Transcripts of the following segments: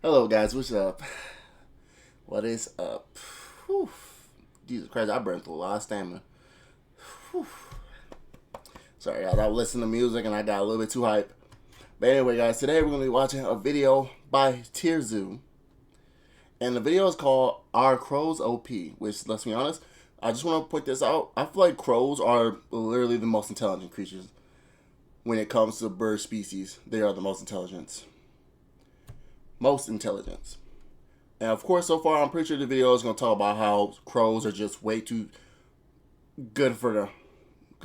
Hello, guys. What's up? What is up? Whew. Jesus Christ, I burned through a lot of stamina. Whew. Sorry, guys. I was listening to music and I got a little bit too hype. But anyway, guys, today we're going to be watching a video by Tierzoo. And the video is called Are Crows OP? Which, let's be honest, I just want to point this out. I feel like crows are literally the most intelligent creatures. When it comes to bird species, they are the most intelligent. Most intelligence. And of course, so far, I'm pretty sure the video is going to talk about how crows are just way too good for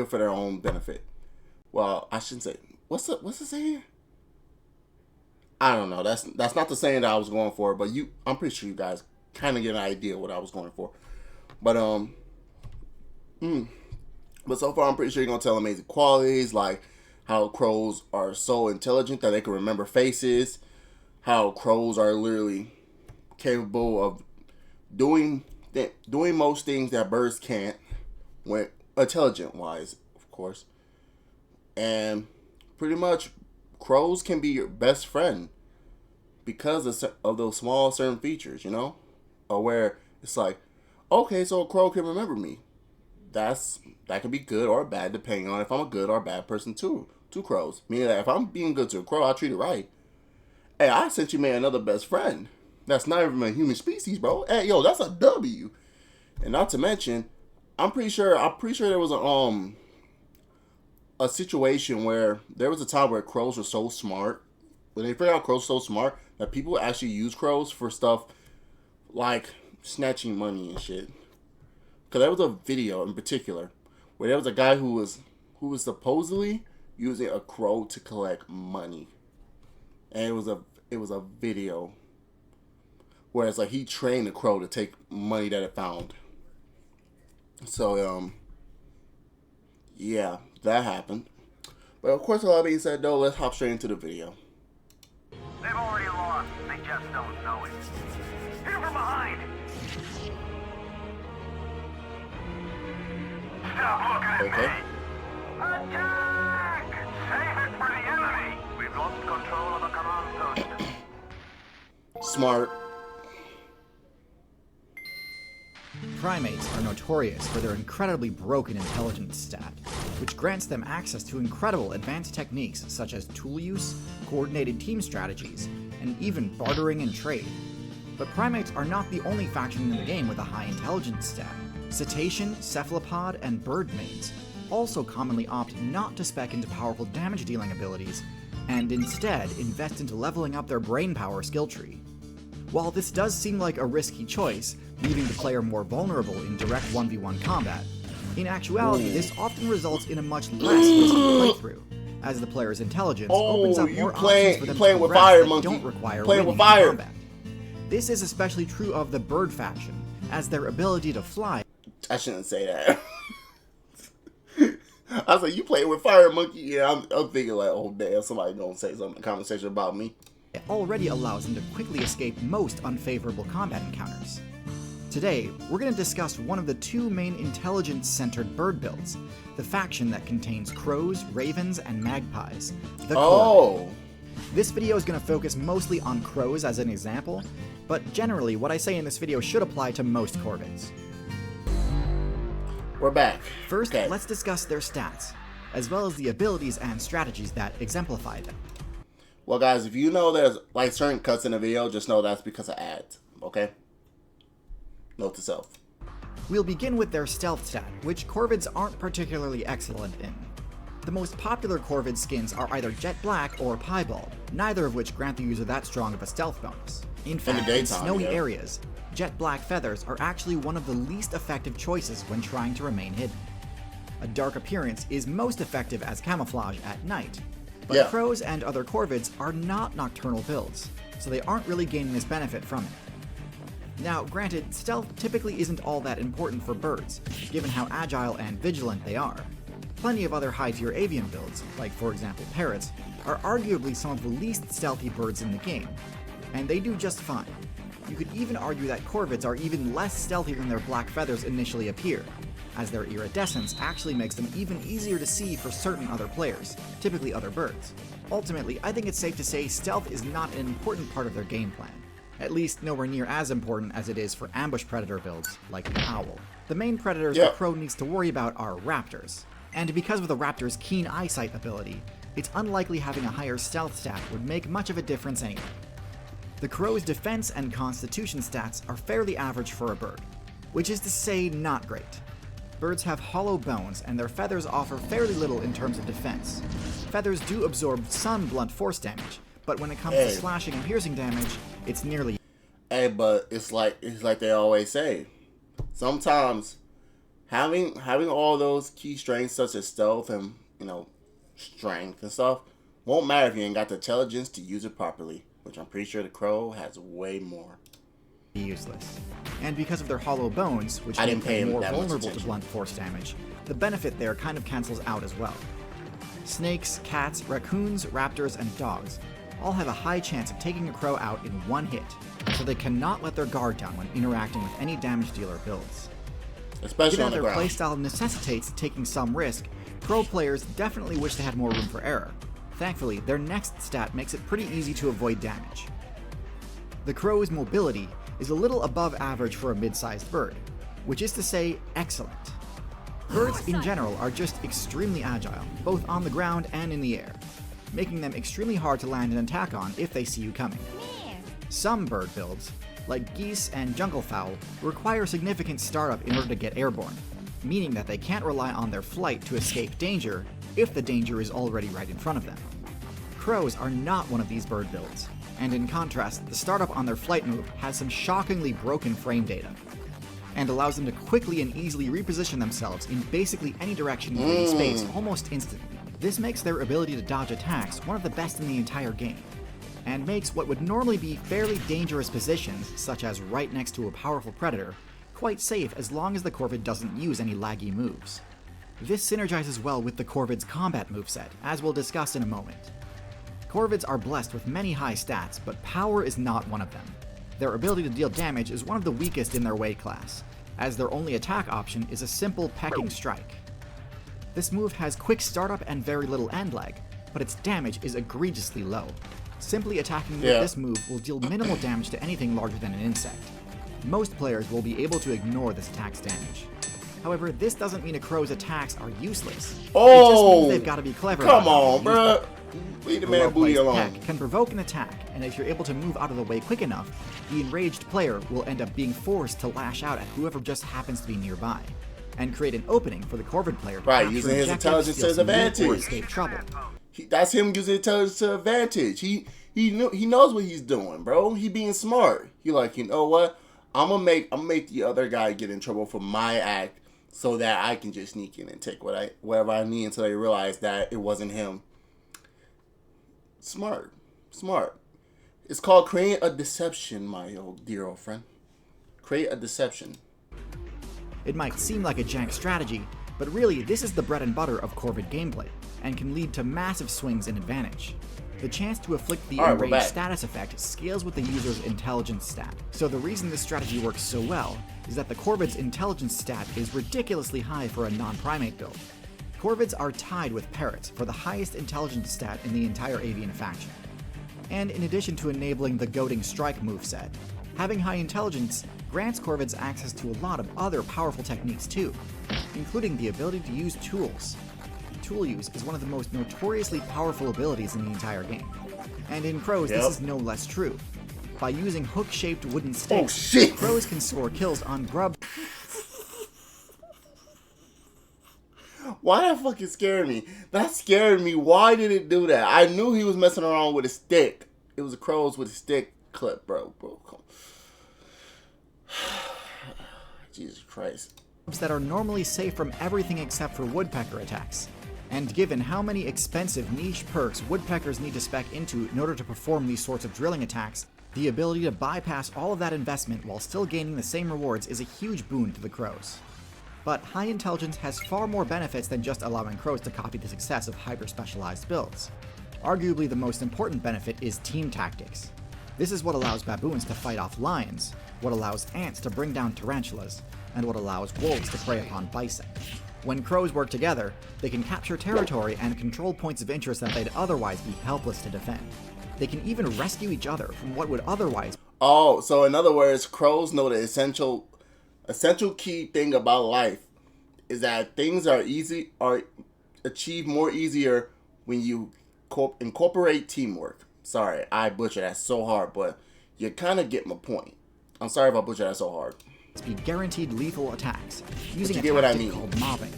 their own benefit. Well, I shouldn't say. What's the saying? I don't know. That's not the saying that I was going for. But I'm pretty sure you guys kind of get an idea what I was going for. But but so far, I'm pretty sure you're gonna tell amazing qualities, like how crows are so intelligent that they can remember faces. How crows are literally capable of doing most things that birds can't, when intelligent wise, of course. And pretty much, crows can be your best friend because of those small certain features, or where it's like, okay, so a crow can remember me. That could be good or bad depending on if I'm a good or bad person to crows. Meaning that if I'm being good to a crow, I treat it right. Hey, I sent you another best friend. That's not even a human species, bro. Hey, yo, that's a W. And not to mention, I'm pretty sure there was a situation where there was a time where crows were so smart. When they figured out crows were so smart that people actually use crows for stuff like snatching money and shit. Because there was a video in particular where there was a guy who was supposedly using a crow to collect money. And it was a video where it's like he trained the crow to take money that it found. So yeah, that happened. But of course, with all that being said, though, let's hop straight into the video. They've already lost. They just don't know it. Hit him from behind. Stop looking at Okay. me. Attack! Save it for the enemy. We've lost control of the command post. Smart. Primates are notorious for their incredibly broken intelligence stat, which grants them access to incredible advanced techniques such as tool use, coordinated team strategies, and even bartering and trade. But primates are not the only faction in the game with a high intelligence stat. Cetacean, cephalopod, and bird mates also commonly opt not to spec into powerful damage-dealing abilities, and instead invest into leveling up their brain power skill tree. While this does seem like a risky choice, leaving the player more vulnerable in direct 1v1 combat, in actuality this often results in a much less risky playthrough, as the player's intelligence opens up more options for them to progress that don't require winning in combat. This is especially true of the bird faction, as their ability to fly... I shouldn't say that. I was like, you playing with fire, monkey? Yeah, I'm thinking like, oh damn, somebody gonna say something in the conversation about me. It already allows them to quickly escape most unfavorable combat encounters. Today, we're going to discuss one of the two main intelligence-centered bird builds, the faction that contains crows, ravens, and magpies, the Corvid. This video is going to focus mostly on crows as an example, but generally what I say in this video should apply to most corvids. We're back. First, let's discuss their stats, as well as the abilities and strategies that exemplify them. Well, guys, if you know there's like certain cuts in the video, just know that's because of ads, okay? Note to self. We'll begin with their stealth stat, which corvids aren't particularly excellent in. The most popular corvid skins are either jet black or piebald, neither of which grant the user that strong of a stealth bonus. In fact, in snowy areas, jet black feathers are actually one of the least effective choices when trying to remain hidden. A dark appearance is most effective as camouflage at night, but crows and other corvids are not nocturnal builds, so they aren't really gaining this benefit from it. Now, granted, stealth typically isn't all that important for birds, given how agile and vigilant they are. Plenty of other high-tier avian builds, like for example parrots, are arguably some of the least stealthy birds in the game, and they do just fine. You could even argue that corvids are even less stealthy than their black feathers initially appear, as their iridescence actually makes them even easier to see for certain other players, typically other birds. Ultimately, I think it's safe to say stealth is not an important part of their game plan. at least nowhere near as important as it is for ambush predator builds like the owl. The main predators Yeah. the crow needs to worry about are raptors, and because of the raptor's keen eyesight ability, it's unlikely having a higher stealth stat would make much of a difference anyway. The crow's defense and constitution stats are fairly average for a bird, which is to say not great. Birds have hollow bones, and their feathers offer fairly little in terms of defense. Feathers do absorb some blunt force damage, but when it comes to slashing and piercing damage, it's nearly... Hey, but it's like they always say. Sometimes having all those key strengths such as stealth and, strength and stuff won't matter if you ain't got the intelligence to use it properly, which I'm pretty sure the crow has way more. useless. And because of their hollow bones, which I make didn't pay them him more that much vulnerable to attention. blunt force damage, the benefit there kind of cancels out as well. Snakes, cats, raccoons, raptors, and dogs all have a high chance of taking a crow out in one hit, so they cannot let their guard down when interacting with any damage dealer builds. Especially Given on that the their ground. playstyle necessitates taking some risk, crow players definitely wish they had more room for error. Thankfully, their next stat makes it pretty easy to avoid damage. The crow's mobility is a little above average for a mid-sized bird, which is to say, excellent. Birds in general are just extremely agile, both on the ground and in the air, making them extremely hard to land an attack on if they see you coming. Some bird builds, like geese and junglefowl, require significant startup in order to get airborne, meaning that they can't rely on their flight to escape danger if the danger is already right in front of them. Crows are not one of these bird builds, and in contrast, the startup on their flight move has some shockingly broken frame data, and allows them to quickly and easily reposition themselves in basically any direction within space almost instantly. This makes their ability to dodge attacks one of the best in the entire game, and makes what would normally be fairly dangerous positions, such as right next to a powerful predator, quite safe as long as the Corvid doesn't use any laggy moves. This synergizes well with the Corvid's combat moveset, as we'll discuss in a moment. Corvids are blessed with many high stats, but power is not one of them. Their ability to deal damage is one of the weakest in their weight class, as their only attack option is a simple pecking strike. This move has quick startup and very little end lag, but its damage is egregiously low. Simply attacking with this move will deal minimal damage to anything larger than an insect. Most players will be able to ignore this attack's damage. However, this doesn't mean a crow's attacks are useless. It just means they've got to be clever about Come how on, they use them. bruh. Leave the The man booty well-placed alone. peck can provoke an attack, and if you're able to move out of the way quick enough, the enraged player will end up being forced to lash out at whoever just happens to be nearby, and create an opening for the Corvid player to Right, capture using his objectives, intelligence to steal his some loot, or advantage. escape trouble. That's him using intelligence to advantage. He knows what he's doing, bro. He being smart. He like, you know what? I'm gonna make the other guy get in trouble for my act, so that I can just sneak in and take whatever I need until I realize that it wasn't him. Smart. It's called creating a deception, my dear old friend. Create a deception. It might seem like a jank strategy, but really this is the bread and butter of Corvid gameplay, and can lead to massive swings in advantage. The chance to afflict the Alright, we're enraged back. status effect scales with the user's intelligence stat. So the reason this strategy works so well is that the Corvid's intelligence stat is ridiculously high for a non-primate build. Corvids are tied with parrots for the highest intelligence stat in the entire avian faction. And in addition to enabling the goading strike moveset, having high intelligence grants Corvids access to a lot of other powerful techniques too, including the ability to use tools. Tool use is one of the most notoriously powerful abilities in the entire game. And in crows, this Yep. is no less true. By using hook-shaped wooden sticks, shit. crows can score kills on grub. Why that fucking scared me? That scared me. Why did it do that? I knew he was messing around with a stick. It was a crows with a stick clip, bro. Come. Jesus Christ. That are normally safe from everything except for woodpecker attacks. And given how many expensive niche perks woodpeckers need to spec into in order to perform these sorts of drilling attacks, the ability to bypass all of that investment while still gaining the same rewards is a huge boon to the crows. But high intelligence has far more benefits than just allowing crows to copy the success of hyper-specialized builds. Arguably the most important benefit is team tactics. This is what allows baboons to fight off lions, what allows ants to bring down tarantulas, and what allows wolves to prey upon bison. When crows work together, they can capture territory and control points of interest that they'd otherwise be helpless to defend. They can even rescue each other from what would otherwise Oh, so in other words, crows know the essential key thing about life is that things are achieved more easier when you incorporate teamwork. Sorry, I butchered that so hard, but you kind of get my point. I'm sorry if I butchered that so hard. Be guaranteed lethal attacks using you a get what I tactic mean. called mobbing.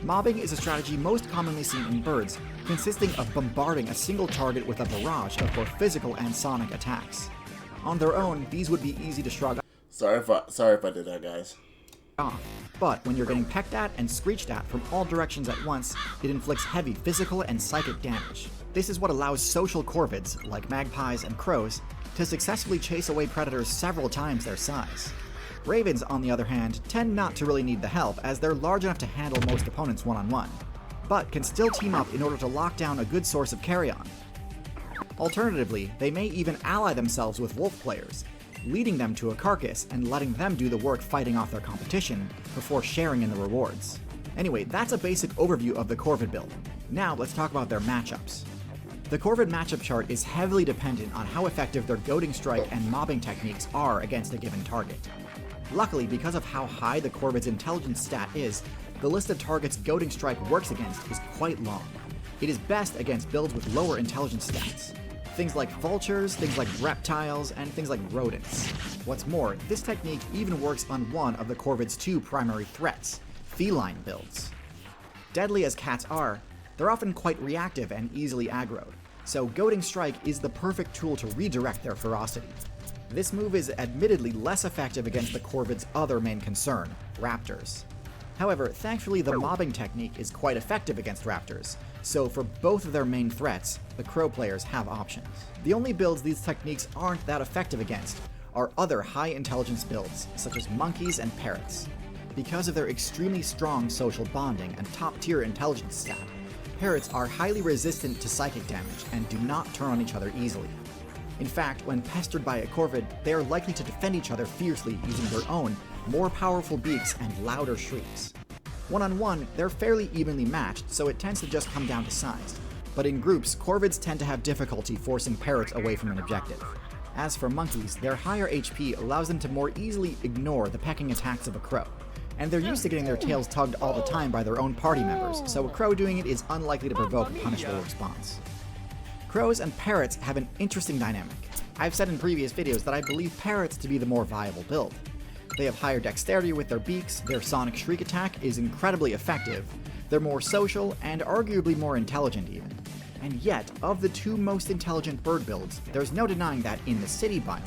Mobbing is a strategy most commonly seen in birds, consisting of bombarding a single target with a barrage of both physical and sonic attacks. On their own, these would be easy to shrug Sorry if I did that, guys. off, but when you're getting pecked at and screeched at from all directions at once, it inflicts heavy physical and psychic damage. This is what allows social corvids, like magpies and crows, to successfully chase away predators several times their size. Ravens, on the other hand, tend not to really need the help as they're large enough to handle most opponents one-on-one, but can still team up in order to lock down a good source of carrion. Alternatively, they may even ally themselves with wolf players, leading them to a carcass and letting them do the work fighting off their competition before sharing in the rewards. Anyway, that's a basic overview of the Corvid build. Now let's talk about their matchups. The Corvid matchup chart is heavily dependent on how effective their goading strike and mobbing techniques are against a given target. Luckily, because of how high the Corvid's intelligence stat is, the list of targets goading strike works against is quite long. It is best against builds with lower intelligence stats. Things like vultures, things like reptiles, and things like rodents. What's more, this technique even works on one of the Corvid's two primary threats, feline builds. Deadly as cats are, they're often quite reactive and easily aggroed, so goading strike is the perfect tool to redirect their ferocity. This move is admittedly less effective against the Corvid's other main concern, raptors. However, thankfully the mobbing technique is quite effective against raptors, so for both of their main threats, the crow players have options. The only builds these techniques aren't that effective against are other high intelligence builds, such as monkeys and parrots. Because of their extremely strong social bonding and top tier intelligence stat, parrots are highly resistant to psychic damage and do not turn on each other easily. In fact, when pestered by a corvid, they are likely to defend each other fiercely using their own, more powerful beaks and louder shrieks. One-on-one, they're fairly evenly matched, so it tends to just come down to size. But in groups, corvids tend to have difficulty forcing parrots away from an objective. As for monkeys, their higher HP allows them to more easily ignore the pecking attacks of a crow, and they're used to getting their tails tugged all the time by their own party members, so a crow doing it is unlikely to provoke a punishable response. Crows and parrots have an interesting dynamic. I've said in previous videos that I believe parrots to be the more viable build. They have higher dexterity with their beaks, their sonic shriek attack is incredibly effective, they're more social, and arguably more intelligent even. And yet, of the two most intelligent bird builds, there's no denying that in the city biome,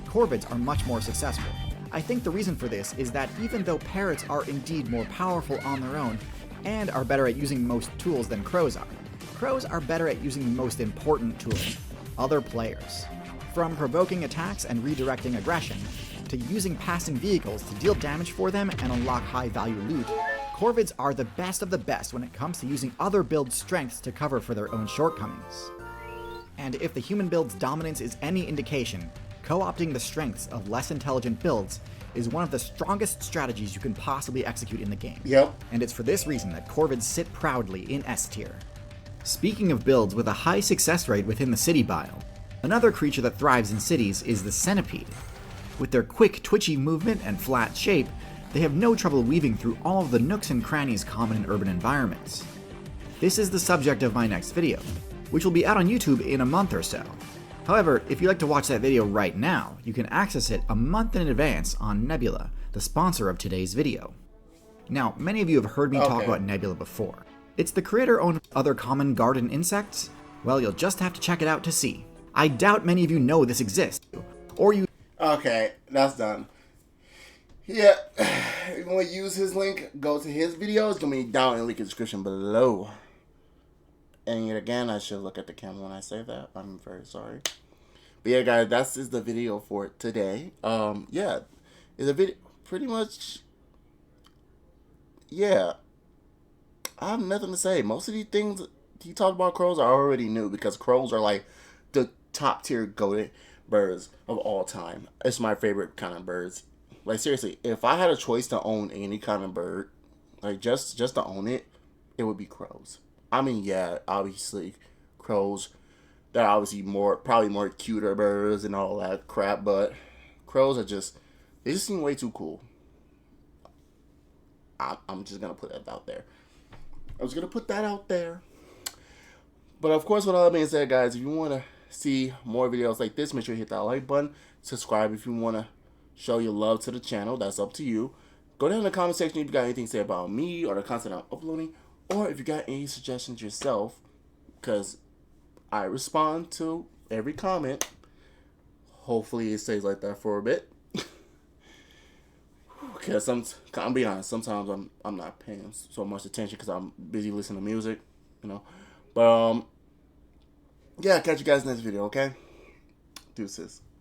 corvids are much more successful. I think the reason for this is that even though parrots are indeed more powerful on their own, and are better at using most tools than crows are better at using the most important tool, other players. From provoking attacks and redirecting aggression, to using passing vehicles to deal damage for them and unlock high-value loot, corvids are the best of the best when it comes to using other build strengths to cover for their own shortcomings. And if the human build's dominance is any indication, co-opting the strengths of less intelligent builds is one of the strongest strategies you can possibly execute in the game. Yep. And it's for this reason that corvids sit proudly in S tier. Speaking of builds with a high success rate within the city biome, another creature that thrives in cities is the centipede. With their quick, twitchy movement and flat shape, they have no trouble weaving through all of the nooks and crannies common in urban environments. This is the subject of my next video, which will be out on YouTube in a month or so. However, if you'd like to watch that video right now, you can access it a month in advance on Nebula, the sponsor of today's video. Now, many of you have heard me talk about Nebula before. It's the creator-owned other common garden insects? Well, you'll just have to check it out to see. I doubt many of you know this exists, or you... Okay, that's done. Yeah, if you want to use his link, go to his video. It's going to be down in the link in the description below. And yet again, I should look at the camera when I say that. I'm very sorry. But yeah, guys, that's the video for today. Yeah, it's a video, pretty much, yeah. I have nothing to say. Most of these things he talked about crows I already knew because crows are like the top tier goated birds of all time. It's my favorite kind of birds. Like seriously, if I had a choice to own any kind of bird, like just to own it, it would be crows. I mean, yeah, obviously crows They're obviously probably more cuter birds and all that crap, but crows are they just seem way too cool. I'm just gonna put that out there. I was gonna put that out there. But of course, with all that being said, guys, if you want to see more videos like this, make sure you hit that like button. Subscribe if you want to show your love to the channel. That's up to you. Go down in the comment section if you got anything to say about me or the content I'm uploading, or if you got any suggestions yourself, because I respond to every comment. Hopefully it stays like that for a bit. Because I'm being honest, sometimes I'm not paying so much attention because I'm busy listening to music, you know. But yeah, catch you guys next video, okay? Deuces.